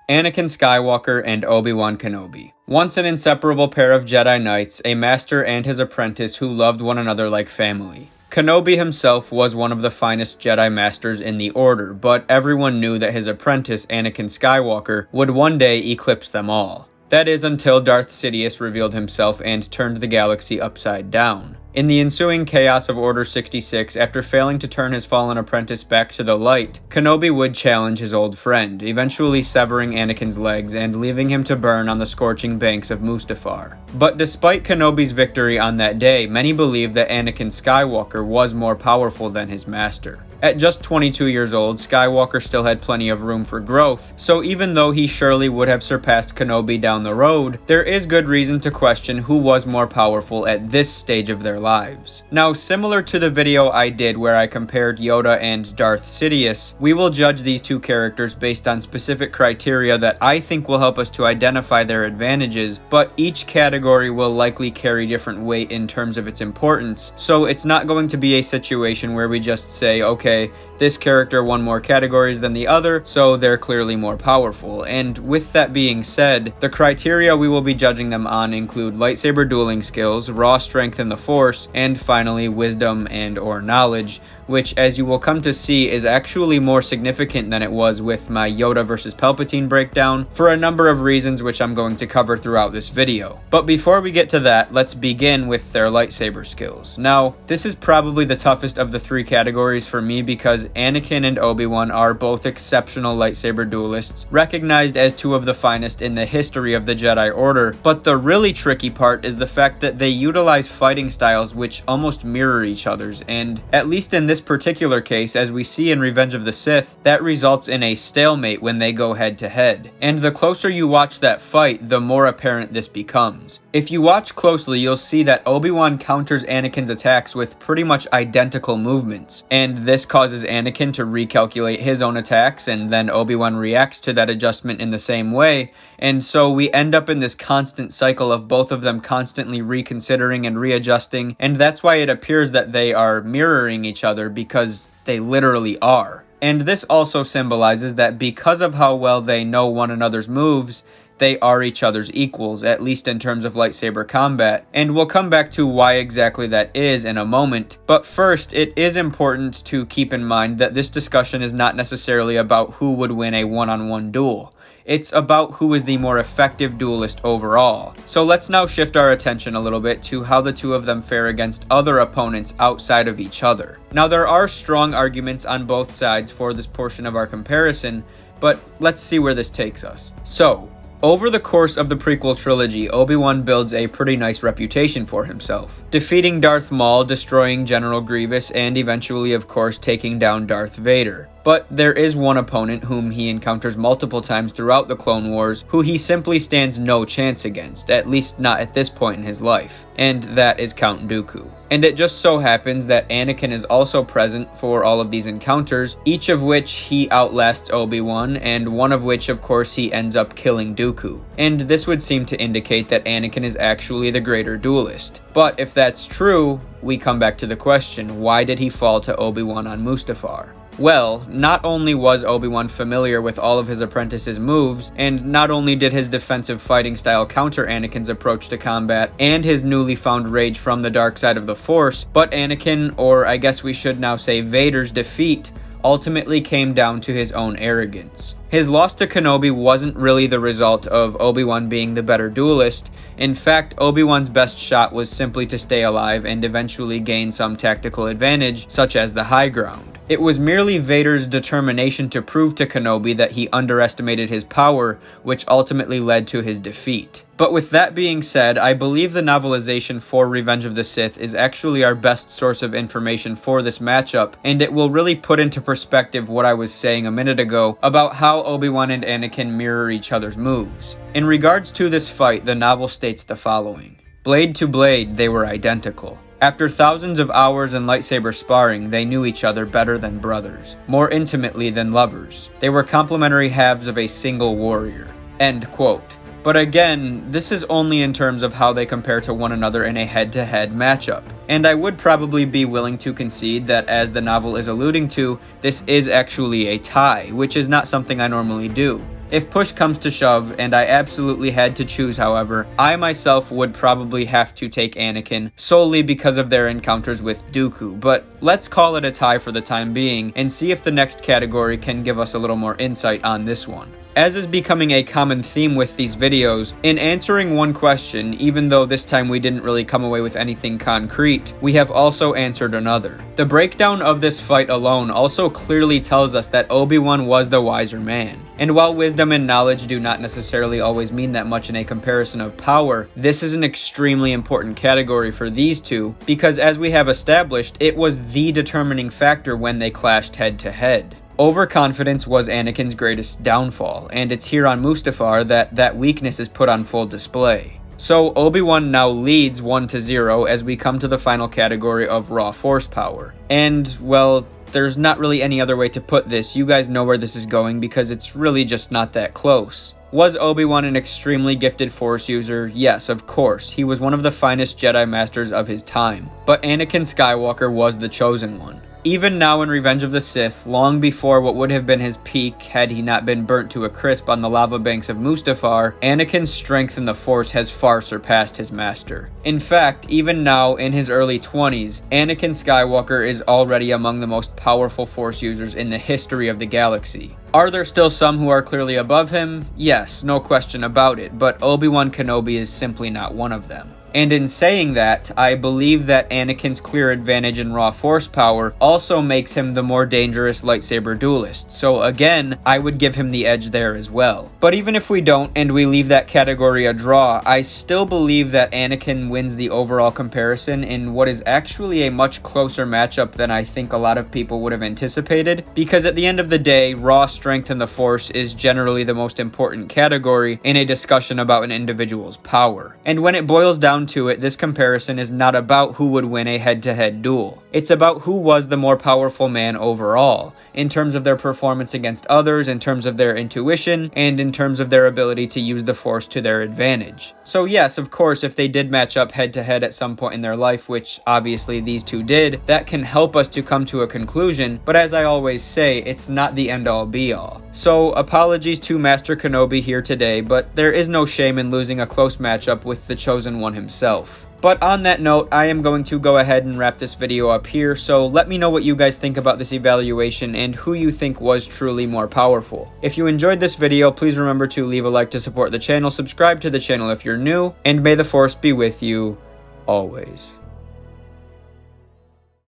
Anakin Skywalker and Obi-Wan Kenobi. Once an inseparable pair of Jedi Knights, a master and his apprentice who loved one another like family. Kenobi himself was one of the finest Jedi Masters in the Order, but everyone knew that his apprentice, Anakin Skywalker, would one day eclipse them all. That is until Darth Sidious revealed himself and turned the galaxy upside down. In the ensuing chaos of Order 66, after failing to turn his fallen apprentice back to the light, Kenobi would challenge his old friend, eventually severing Anakin's legs and leaving him to burn on the scorching banks of Mustafar. But despite Kenobi's victory on that day, many believe that Anakin Skywalker was more powerful than his master. At just 22 years old, Skywalker still had plenty of room for growth, so even though he surely would have surpassed Kenobi down the road, there is good reason to question who was more powerful at this stage of their lives. Now, similar to the video I did where I compared Yoda and Darth Sidious, we will judge these two characters based on specific criteria that I think will help us to identify their advantages, but each category will likely carry different weight in terms of its importance, so it's not going to be a situation where we just say, okay, this character won more categories than the other, so they're clearly more powerful. And with that being said, the criteria we will be judging them on include lightsaber dueling skills, raw strength in the Force, and finally wisdom and/or knowledge, which, as you will come to see, is actually more significant than it was with my Yoda versus Palpatine breakdown for a number of reasons which I'm going to cover throughout this video. But before we get to that, let's begin with their lightsaber skills. Now, this is probably the toughest of the three categories for me because Anakin and Obi-Wan are both exceptional lightsaber duelists, recognized as two of the finest in the history of the Jedi Order, but the really tricky part is the fact that they utilize fighting styles which almost mirror each other's, and at least in this particular case, as we see in Revenge of the Sith, that results in a stalemate when they go head to head. And the closer you watch that fight, the more apparent this becomes. If you watch closely, you'll see that Obi-Wan counters Anakin's attacks with pretty much identical movements, and this causes Anakin to recalculate his own attacks, and then Obi-Wan reacts to that adjustment in the same way, and so we end up in this constant cycle of both of them constantly reconsidering and readjusting, and that's why it appears that they are mirroring each other, because they literally are. And this also symbolizes that because of how well they know one another's moves, they are each other's equals, at least in terms of lightsaber combat, and we'll come back to why exactly that is in a moment. But first, it is important to keep in mind that this discussion is not necessarily about who would win a one-on-one duel. It's about who is the more effective duelist overall. So let's now shift our attention a little bit to how the two of them fare against other opponents outside of each other. Now, there are strong arguments on both sides for this portion of our comparison, but let's see where this takes us. So, over the course of the prequel trilogy, Obi-Wan builds a pretty nice reputation for himself, defeating Darth Maul, destroying General Grievous, and eventually, of course, taking down Darth Vader. But there is one opponent whom he encounters multiple times throughout the Clone Wars who he simply stands no chance against, at least not at this point in his life, and that is Count Dooku. And it just so happens that Anakin is also present for all of these encounters, each of which he outlasts Obi-Wan, and one of which, of course, he ends up killing Dooku. And this would seem to indicate that Anakin is actually the greater duelist. But if that's true, we come back to the question, why did he fall to Obi-Wan on Mustafar? Well, not only was Obi-Wan familiar with all of his apprentice's moves, and not only did his defensive fighting style counter Anakin's approach to combat and his newly found rage from the dark side of the Force, but Anakin, or I guess we should now say Vader's defeat, ultimately came down to his own arrogance. His loss to Kenobi wasn't really the result of Obi-Wan being the better duelist. In fact, Obi-Wan's best shot was simply to stay alive and eventually gain some tactical advantage, such as the high ground. It was merely Vader's determination to prove to Kenobi that he underestimated his power, which ultimately led to his defeat. But with that being said, I believe the novelization for Revenge of the Sith is actually our best source of information for this matchup, and it will really put into perspective what I was saying a minute ago about how Obi-Wan and Anakin mirror each other's moves. In regards to this fight, the novel states the following. Blade to blade, they were identical. After thousands of hours in lightsaber sparring, they knew each other better than brothers, more intimately than lovers. They were complementary halves of a single warrior. End quote. But again, this is only in terms of how they compare to one another in a head-to-head matchup. And I would probably be willing to concede that, as the novel is alluding to, this is actually a tie, which is not something I normally do. If push comes to shove, and I absolutely had to choose however, I myself would probably have to take Anakin, solely because of their encounters with Dooku, but let's call it a tie for the time being, and see if the next category can give us a little more insight on this one. As is becoming a common theme with these videos, in answering one question, even though this time we didn't really come away with anything concrete, we have also answered another. The breakdown of this fight alone also clearly tells us that Obi-Wan was the wiser man. And while wisdom and knowledge do not necessarily always mean that much in a comparison of power, this is an extremely important category for these two, because as we have established, it was the determining factor when they clashed head to head. Overconfidence was Anakin's greatest downfall, and it's here on Mustafar that weakness is put on full display. So Obi-Wan now leads 1-0 as we come to the final category of raw force power. And, well, there's not really any other way to put this. You guys know where this is going because it's really just not that close. Was Obi-Wan an extremely gifted Force user? Yes, of course. He was one of the finest Jedi Masters of his time. But Anakin Skywalker was the chosen one. Even now in Revenge of the Sith, long before what would have been his peak had he not been burnt to a crisp on the lava banks of Mustafar, Anakin's strength in the Force has far surpassed his master. In fact, even now in his early 20s, Anakin Skywalker is already among the most powerful Force users in the history of the galaxy. Are there still some who are clearly above him? Yes, no question about it, but Obi-Wan Kenobi is simply not one of them. And in saying that, I believe that Anakin's clear advantage in raw force power also makes him the more dangerous lightsaber duelist, so again, I would give him the edge there as well. But even if we don't, and we leave that category a draw, I still believe that Anakin wins the overall comparison in what is actually a much closer matchup than I think a lot of people would have anticipated, because at the end of the day, raw strength in the Force is generally the most important category in a discussion about an individual's power. And when it boils down to it, this comparison is not about who would win a head-to-head duel. It's about who was the more powerful man overall, in terms of their performance against others, in terms of their intuition, and in terms of their ability to use the Force to their advantage. So yes, of course, if they did match up head-to-head at some point in their life, which obviously these two did, that can help us to come to a conclusion, but as I always say, it's not the end-all be-all. So apologies to Master Kenobi here today, but there is no shame in losing a close matchup with the chosen one himself. But on that note, I am going to go ahead and wrap this video up here, so let me know what you guys think about this evaluation and who you think was truly more powerful. If you enjoyed this video, please remember to leave a like to support the channel, subscribe to the channel if you're new, and may the Force be with you always.